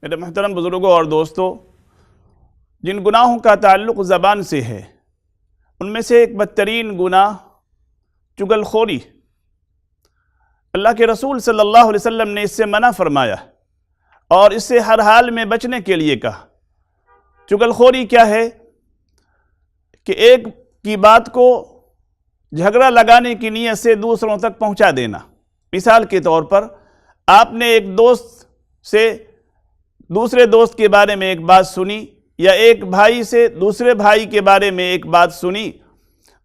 میرے محترم بزرگوں اور دوستو، جن گناہوں کا تعلق زبان سے ہے ان میں سے ایک بدترین گناہ چغل خوری۔ اللہ کے رسول صلی اللہ علیہ وسلم نے اس سے منع فرمایا اور اس سے ہر حال میں بچنے کے لیے کہا۔ چغل خوری کیا ہے کہ ایک کی بات کو جھگڑا لگانے کی نیت سے دوسروں تک پہنچا دینا۔ مثال کے طور پر آپ نے ایک دوست سے دوسرے دوست کے بارے میں ایک بات سنی، یا ایک بھائی سے دوسرے بھائی کے بارے میں ایک بات سنی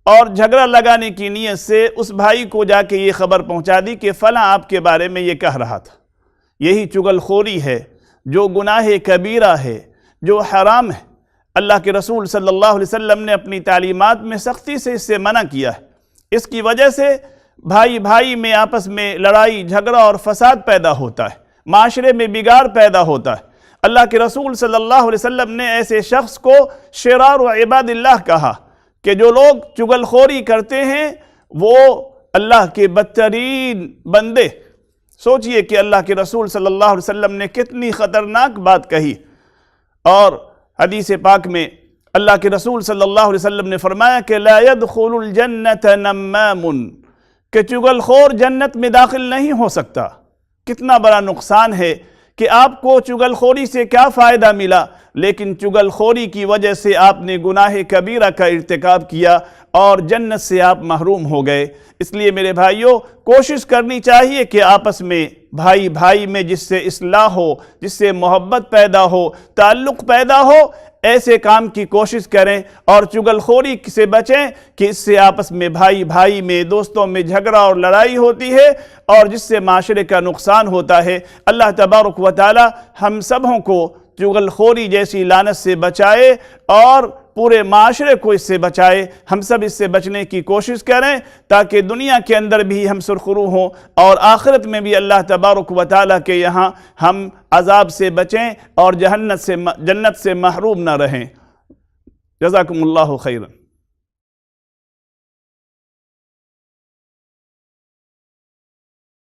اور جھگڑا لگانے کی نیت سے اس بھائی کو جا کے یہ خبر پہنچا دی کہ فلاں آپ کے بارے میں یہ کہہ رہا تھا۔ یہی چغل خوری ہے جو گناہ کبیرہ ہے، جو حرام ہے۔ اللہ کے رسول صلی اللہ علیہ وسلم نے اپنی تعلیمات میں سختی سے اس سے منع کیا ہے۔ اس کی وجہ سے بھائی بھائی میں آپس میں لڑائی جھگڑا اور فساد پیدا ہوتا ہے، معاشرے میں بگاڑ پیدا ہوتا ہے۔ اللہ کے رسول صلی اللہ علیہ وسلم نے ایسے شخص کو شرار و عباد اللہ کہا کہ جو لوگ چغل خوری کرتے ہیں وہ اللہ کے بدترین بندے۔ سوچئے کہ اللہ کے رسول صلی اللہ علیہ وسلم نے کتنی خطرناک بات کہی۔ اور حدیث پاک میں اللہ کے رسول صلی اللہ علیہ وسلم نے فرمایا کہ لا يدخل الجنت نمام، کہ چغل خور جنت میں داخل نہیں ہو سکتا۔ کتنا بڑا نقصان ہے کہ آپ کو چغل خوری سے کیا فائدہ ملا، لیکن چغل خوری کی وجہ سے آپ نے گناہ کبیرہ کا ارتکاب کیا اور جنت سے آپ محروم ہو گئے۔ اس لیے میرے بھائیوں، کوشش کرنی چاہیے کہ آپس میں بھائی بھائی میں جس سے اصلاح ہو، جس سے محبت پیدا ہو، تعلق پیدا ہو، ایسے کام کی کوشش کریں اور چغل خوری سے بچیں کہ اس سے آپس میں بھائی بھائی میں، دوستوں میں جھگڑا اور لڑائی ہوتی ہے اور جس سے معاشرے کا نقصان ہوتا ہے۔ اللہ تبارک و تعالی ہم سبوں کو چغل خوری جیسی لعنت سے بچائے اور پورے معاشرے کو اس سے بچائے۔ ہم سب اس سے بچنے کی کوشش کریں تاکہ دنیا کے اندر بھی ہم سرخرو ہوں اور آخرت میں بھی اللہ تبارک و تعالیٰ کے یہاں ہم عذاب سے بچیں اور جنت سے محروم نہ رہیں۔ جزاکم اللہ خیرا۔